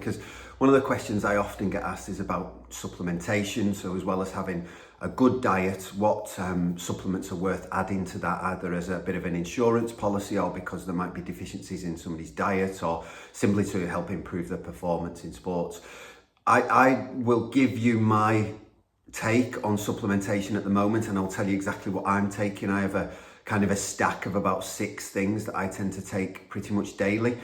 Because one of the questions I often get asked is about supplementation. So as well as having a good diet, what supplements are worth adding to that, either as a bit of an insurance policy or because there might be deficiencies in somebody's diet or simply to help improve their performance in sports. I will give you my take on supplementation at the moment, and I'll tell you exactly what I'm taking. I have a kind of a stack of about 6 things that I tend to take pretty much daily.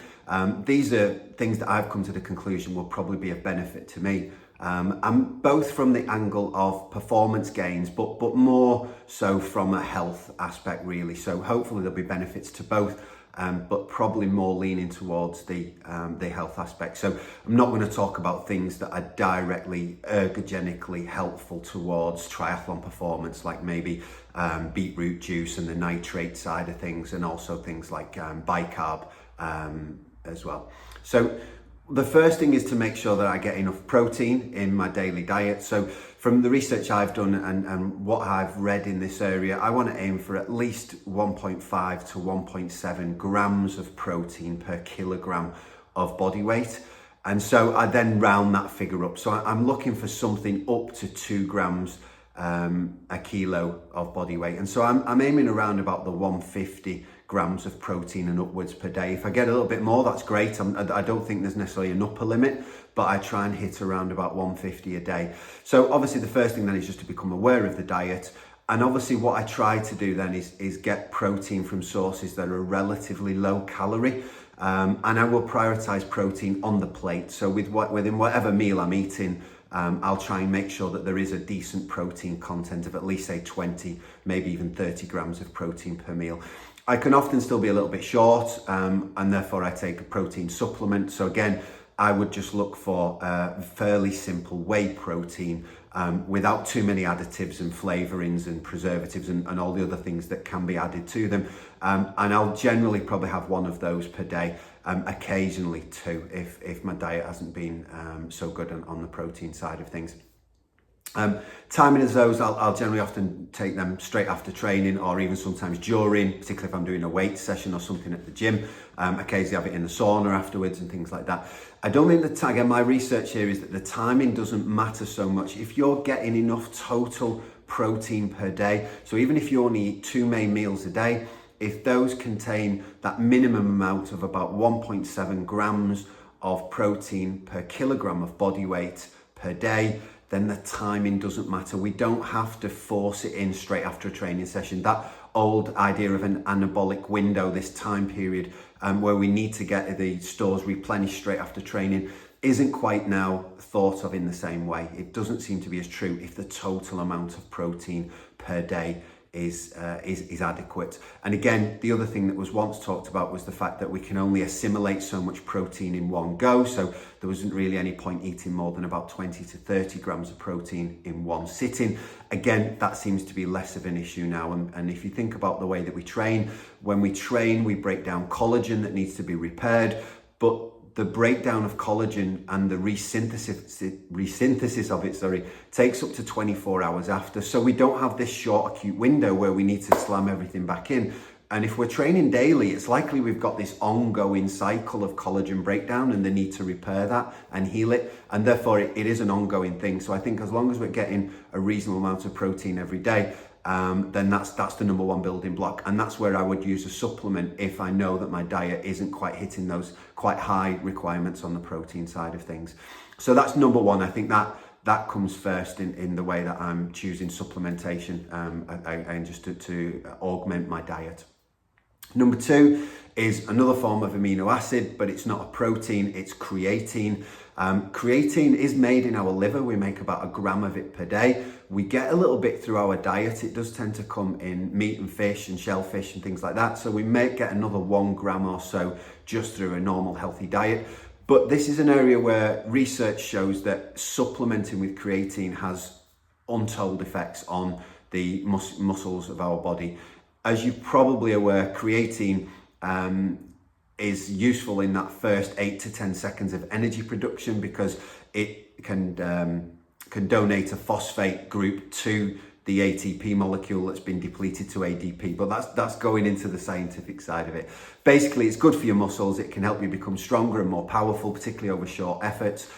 These are things that I've come to the conclusion will probably be of benefit to me. And both from the angle of performance gains, but more so from a health aspect really. So hopefully there'll be benefits to both, but probably more leaning towards the health aspect. So I'm not going to talk about things that are directly ergogenically helpful towards triathlon performance, like maybe beetroot juice and the nitrate side of things, and also things like bicarb as well. So the first thing is to make sure that I get enough protein in my daily diet. So from the research I've done and what I've read in this area, I want to aim for at least 1.5 to 1.7 grams of protein per kilogram of body weight. And so I then round that figure up. So I'm looking for something up to 2 grams a kilo of body weight. And so I'm aiming around about the 150 grams of protein and upwards per day. If I get a little bit more, that's great. I don't think there's necessarily an upper limit, but I try and hit around about 150 a day. So obviously the first thing then is just to become aware of the diet. And obviously what I try to do then is get protein from sources that are relatively low calorie. And I will prioritize protein on the plate. So within whatever meal I'm eating, I'll try and make sure that there is a decent protein content of at least say 20, maybe even 30 grams of protein per meal. I can often still be a little bit short, and therefore I take a protein supplement. So again, I would just look for fairly simple whey protein without too many additives and flavorings and preservatives and all the other things that can be added to them. And I'll generally probably have one of those per day, occasionally 2 if my diet hasn't been so good on the protein side of things. Timing of those, I'll generally often take them straight after training or even sometimes during, particularly if I'm doing a weight session or something at the gym. Occasionally have it in the sauna afterwards and things like that. I don't think again, my research here is that the timing doesn't matter so much. If you're getting enough total protein per day, so even if you only eat 2 main meals a day, if those contain that minimum amount of about 1.7 grams of protein per kilogram of body weight per day, then the timing doesn't matter. We don't have to force it in straight after a training session. That old idea of an anabolic window, this time period where we need to get the stores replenished straight after training, isn't quite now thought of in the same way. It doesn't seem to be as true if the total amount of protein per day is adequate. And again, the other thing that was once talked about was the fact that we can only assimilate so much protein in one go. So there wasn't really any point eating more than about 20 to 30 grams of protein in one sitting. Again, that seems to be less of an issue now. And if you think about the way that we train, when we train, we break down collagen that needs to be repaired, but the breakdown of collagen and the resynthesis of it, takes up to 24 hours after. So we don't have this short acute window where we need to slam everything back in. And if we're training daily, it's likely we've got this ongoing cycle of collagen breakdown and the need to repair that and heal it. And therefore it is an ongoing thing. So I think as long as we're getting a reasonable amount of protein every day, then that's the number one building block. And that's where I would use a supplement if I know that my diet isn't quite hitting those quite high requirements on the protein side of things. So that's number one. I think that comes first in the way that I'm choosing supplementation and just to augment my diet. Number 2 is another form of amino acid, but it's not a protein, it's creatine. Creatine is made in our liver. We make about 1 gram of it per day. We get a little bit through our diet. It does tend to come in meat and fish and shellfish and things like that. So we may get another 1 gram or so just through a normal healthy diet. But this is an area where research shows that supplementing with creatine has untold effects on the muscles of our body. As you're probably aware, creatine is useful in that first 8 to 10 seconds of energy production because it can donate a phosphate group to the ATP molecule that's been depleted to ADP, but that's going into the scientific side of it. Basically, it's good for your muscles. It can help you become stronger and more powerful, particularly over short efforts.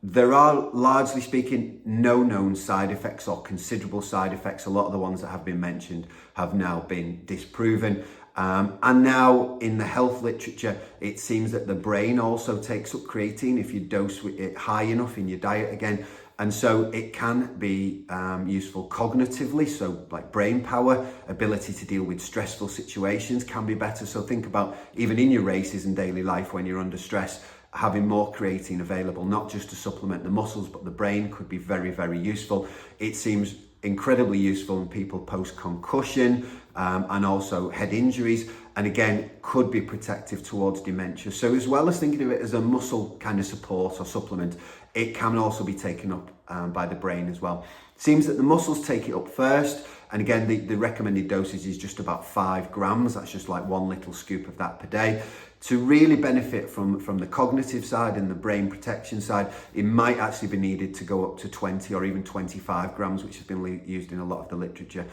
There are, largely speaking, no known side effects or considerable side effects. A lot of the ones that have been mentioned have now been disproven. And now in the health literature, it seems that the brain also takes up creatine if you dose it high enough in your diet again. And so it can be useful cognitively, so like brain power, ability to deal with stressful situations can be better. So think about even in your races and daily life when you're under stress, having more creatine available, not just to supplement the muscles, but the brain could be very, very useful. It seems incredibly useful in people post-concussion and also head injuries, and again could be protective towards dementia. So as well as thinking of it as a muscle kind of support or supplement, it can also be taken up by the brain as well. Seems that the muscles take it up first, and again the recommended dosage is just about 5 grams. That's just like 1 little scoop of that per day. To really benefit from the cognitive side and the brain protection side, it might actually be needed to go up to 20 or even 25 grams, which has been used in a lot of the literature.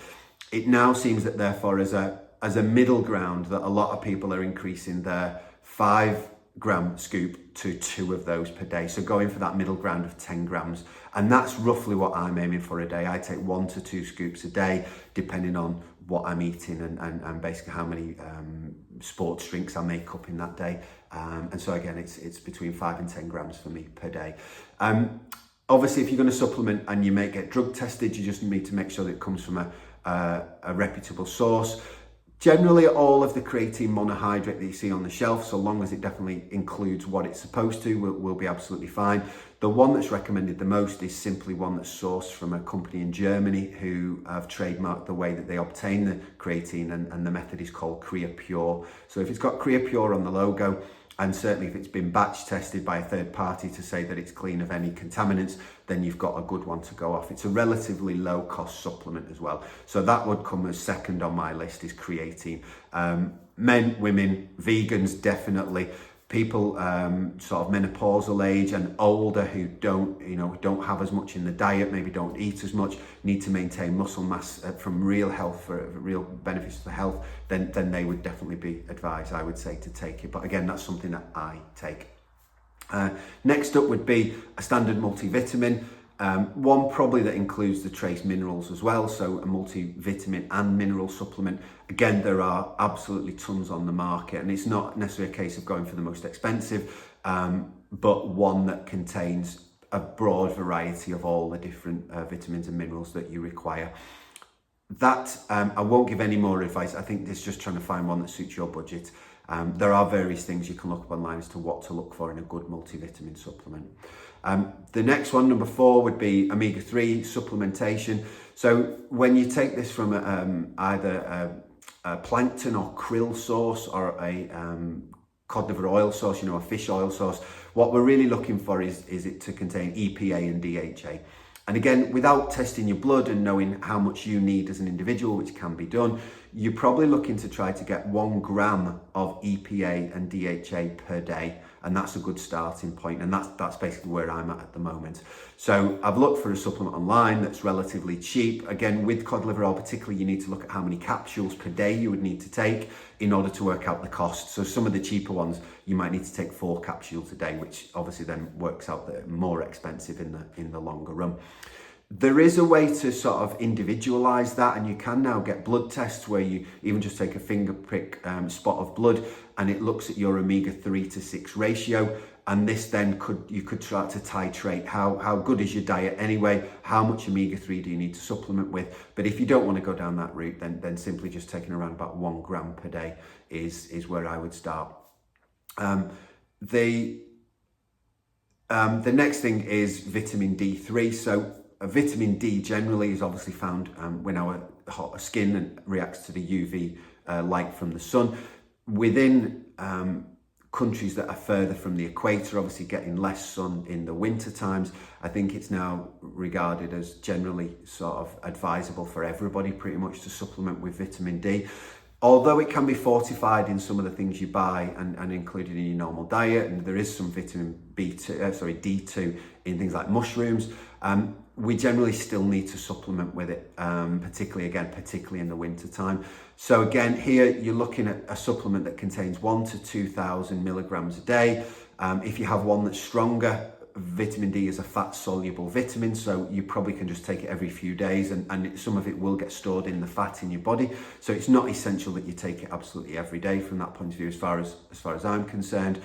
It now seems that therefore as a middle ground that a lot of people are increasing their 5-gram scoop to 2 of those per day. So going for that middle ground of 10 grams. And that's roughly what I'm aiming for a day. I take 1 to 2 scoops a day, depending on what I'm eating and basically how many sports drinks I make up in that day. And so again, it's between 5 and 10 grams for me per day. Obviously, if you're going to supplement and you may get drug tested, you just need to make sure that it comes from a reputable source. Generally, all of the creatine monohydrate that you see on the shelf, so long as it definitely includes what it's supposed to, will be absolutely fine. The one that's recommended the most is simply one that's sourced from a company in Germany who have trademarked the way that they obtain the creatine, and the method is called CreaPure. So if it's got CreaPure on the logo, and certainly if it's been batch tested by a third party to say that it's clean of any contaminants, then you've got a good one to go off. It's a relatively low cost supplement as well. So that would come as second on my list, is creatine. Men, women, vegans, definitely. People sort of menopausal age and older who don't have as much in the diet, maybe don't eat as much, need to maintain muscle mass from real health, for real benefits for health, then they would definitely be advised, I would say, to take it. But again, that's something that I take. Next up would be a standard multivitamin. One probably that includes the trace minerals as well, so a multivitamin and mineral supplement. Again, there are absolutely tons on the market, and it's not necessarily a case of going for the most expensive, but one that contains a broad variety of all the different vitamins and minerals that you require. That I won't give any more advice. I think it's just trying to find one that suits your budget. There are various things you can look up online as to what to look for in a good multivitamin supplement. The next one, number 4, would be omega-3 supplementation. So when you take this from either a plankton or krill source or a cod liver oil source, a fish oil source, what we're really looking for is it to contain EPA and DHA. And again, without testing your blood and knowing how much you need as an individual, which can be done, you're probably looking to try to get 1 gram of EPA and DHA per day. And that's a good starting point. And that's basically where I'm at the moment. So I've looked for a supplement online that's relatively cheap. Again, with cod liver oil particularly, you need to look at how many capsules per day you would need to take in order to work out the cost. So some of the cheaper ones, you might need to take 4 capsules a day, which obviously then works out that more expensive in the longer run. There is a way to sort of individualize that, and you can now get blood tests where you even just take a finger prick spot of blood and it looks at your omega-3 to 6 ratio. And this then you could try to titrate how good is your diet anyway, how much omega-3 do you need to supplement with. But if you don't want to go down that route, then simply just taking around about 1 gram per day is where I would start. The next thing is vitamin D3. So vitamin D generally is obviously found when our skin reacts to the UV light from the sun. Within countries that are further from the equator, obviously getting less sun in the winter times, I think it's now regarded as generally sort of advisable for everybody pretty much to supplement with vitamin D. Although it can be fortified in some of the things you buy and included in your normal diet, and there is some vitamin D2 in things like mushrooms, we generally still need to supplement with it, particularly in the winter time. So again, here you're looking at a supplement that contains 1,000 to 2,000 milligrams a day. If you have one that's stronger, vitamin D is a fat soluble vitamin, so you probably can just take it every few days, and some of it will get stored in the fat in your body. So it's not essential that you take it absolutely every day from that point of view, as far as I'm concerned.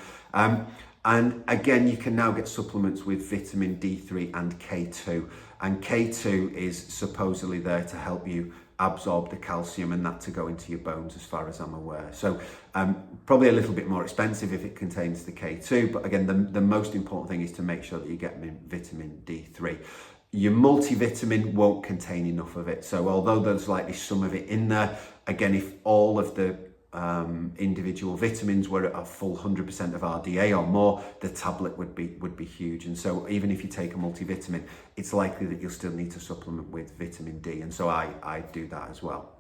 And again, you can now get supplements with vitamin D3 and K2. And K2 is supposedly there to help you absorb the calcium and that to go into your bones, as far as I'm aware. So probably a little bit more expensive if it contains the K2, but again, the most important thing is to make sure that you get vitamin D3. Your multivitamin won't contain enough of it. So although there's likely some of it in there, again, if all of the individual vitamins were at a full 100% of RDA or more, the tablet would be huge. And so even if you take a multivitamin, it's likely that you'll still need to supplement with vitamin D, and so I do that as well.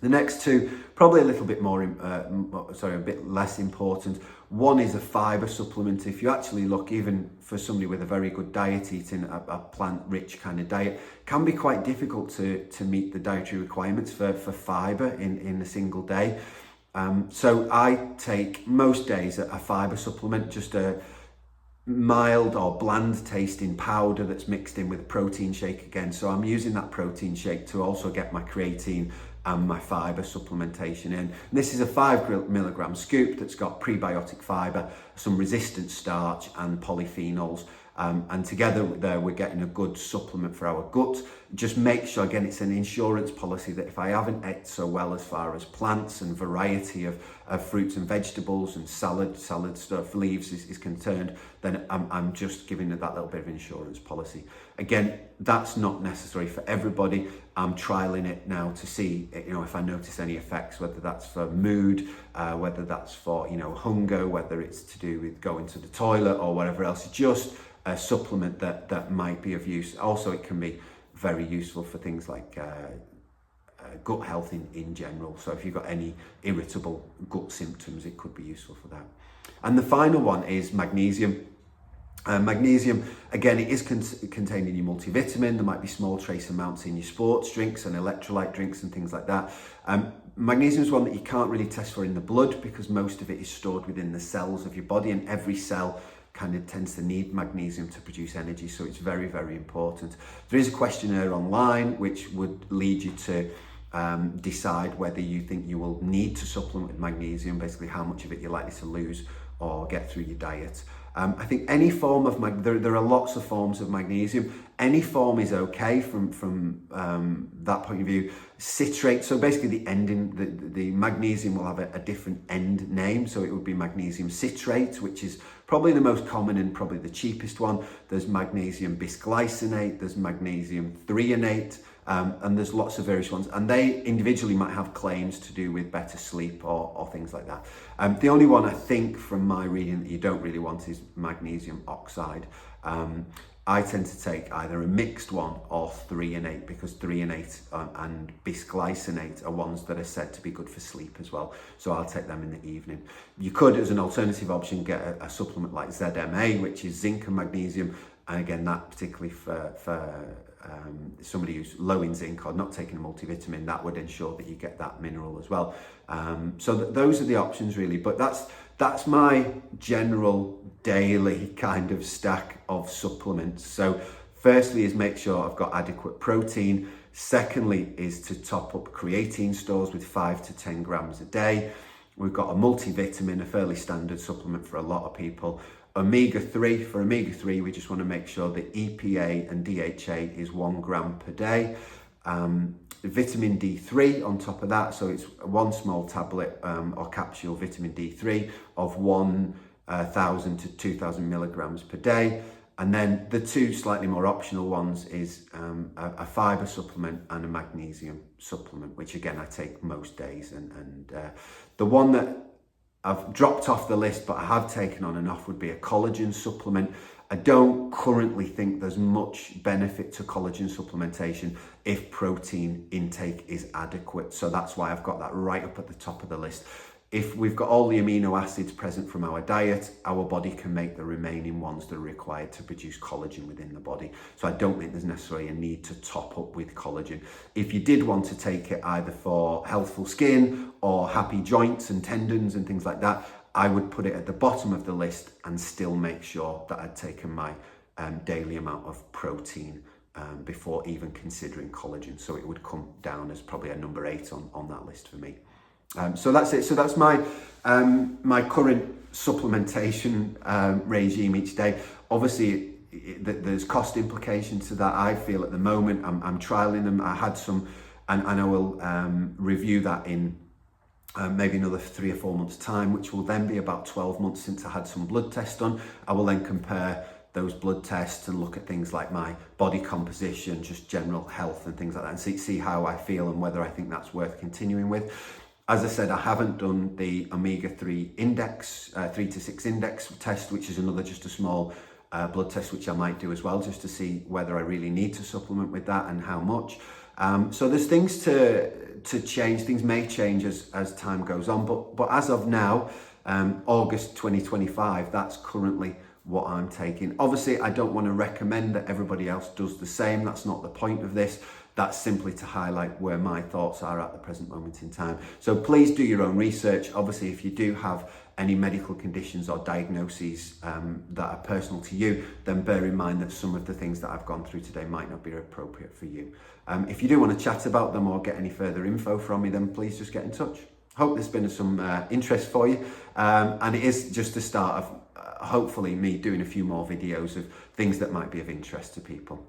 The next two, probably a little bit a bit less important. One is a fibre supplement. If you actually look, even for somebody with a very good diet, eating a plant-rich kind of diet, can be quite difficult to meet the dietary requirements for fibre in a single day. So I take most days a fibre supplement, just a mild or bland tasting powder that's mixed in with a protein shake again. So I'm using that protein shake to also get my creatine and my fibre supplementation in. And this is a 5 milligram scoop that's got prebiotic fibre, some resistant starch and polyphenols. And together there we're getting a good supplement for our gut. Just make sure, again, it's an insurance policy that if I haven't ate so well as far as plants and variety of fruits and vegetables and salad stuff, leaves is concerned, then I'm just giving it that little bit of insurance policy. Again, that's not necessary for everybody. I'm trialing it now to see, if I notice any effects, whether that's for mood, whether that's for, hunger, whether it's to do with going to the toilet or whatever else. Just a supplement that might be of use. Also, it can be very useful for things like gut health in general. So if you've got any irritable gut symptoms, it could be useful for that. And the final one is magnesium. Magnesium, again, it is contained in your multivitamin. There might be small trace amounts in your sports drinks and electrolyte drinks and things like that. Magnesium is one that you can't really test for in the blood because most of it is stored within the cells of your body, and every cell kind of tends to need magnesium to produce energy, so it's very, very important. There is a questionnaire online which would lead you to decide whether you think you will need to supplement with magnesium, basically how much of it you're likely to lose or get through your diet. I think any form of there are lots of forms of magnesium. Any form is okay from that point of view. Citrate, so basically the magnesium will have a different end name, so it would be magnesium citrate, which is probably the most common and probably the cheapest one. There's magnesium bisglycinate, there's magnesium threonate, and there's lots of various ones, and they individually might have claims to do with better sleep or things like that. The only one I think from my reading that you don't really want is magnesium oxide. I tend to take either a mixed one or threonate, because threonate and bisglycinate are ones that are said to be good for sleep as well. So I'll take them in the evening. You could, as an alternative option, get a supplement like ZMA, which is zinc and magnesium. And again, that particularly for somebody who's low in zinc or not taking a multivitamin, that would ensure that you get that mineral as well. So those are the options really, but that's my general daily kind of stack of supplements. So firstly is make sure I've got adequate protein. Secondly is to top up creatine stores with 5 to 10 grams a day. We've got a multivitamin, a fairly standard supplement for a lot of people. Omega-3, for omega-3, we just want to make sure that EPA and DHA is 1 gram per day. Vitamin D3 on top of that, so it's one small tablet or capsule vitamin D3 of 1,000 to 2,000 milligrams per day. And then the two slightly more optional ones is a fibre supplement and a magnesium supplement, which again I take most days. And the one that I've dropped off the list but I have taken on and off would be a collagen supplement. I don't currently think there's much benefit to collagen supplementation if protein intake is adequate. So that's why I've got that right up at the top of the list. If we've got all the amino acids present from our diet, our body can make the remaining ones that are required to produce collagen within the body. So I don't think there's necessarily a need to top up with collagen. If you did want to take it either for healthful skin or happy joints and tendons and things like that, I would put it at the bottom of the list and still make sure that I'd taken my daily amount of protein before even considering collagen. So it would come down as probably a number 8 on that list for me. So that's it. So that's my my current supplementation regime each day. Obviously, there's cost implications to that. I feel at the moment I'm trialing them. I had some, and I will review that in maybe another 3 or 4 months' time, which will then be about 12 months since I had some blood tests done. I will then compare those blood tests and look at things like my body composition, just general health and things like that, and see how I feel and whether I think that's worth continuing with. As I said, I haven't done the omega-3 index, 3 to 6 index test, which is another just a small blood test, which I might do as well, just to see whether I really need to supplement with that and how much. So there's things to change. Things may change as time goes on, but as of now, August 2025, that's currently what I'm taking. Obviously, I don't want to recommend that everybody else does the same. That's not the point of this. That's simply to highlight where my thoughts are at the present moment in time. So please do your own research. Obviously, if you do have any medical conditions or diagnoses that are personal to you, then bear in mind that some of the things that I've gone through today might not be appropriate for you. If you do want to chat about them or get any further info from me, then please just get in touch. Hope there's been some interest for you. And it is just the start of hopefully me doing a few more videos of things that might be of interest to people.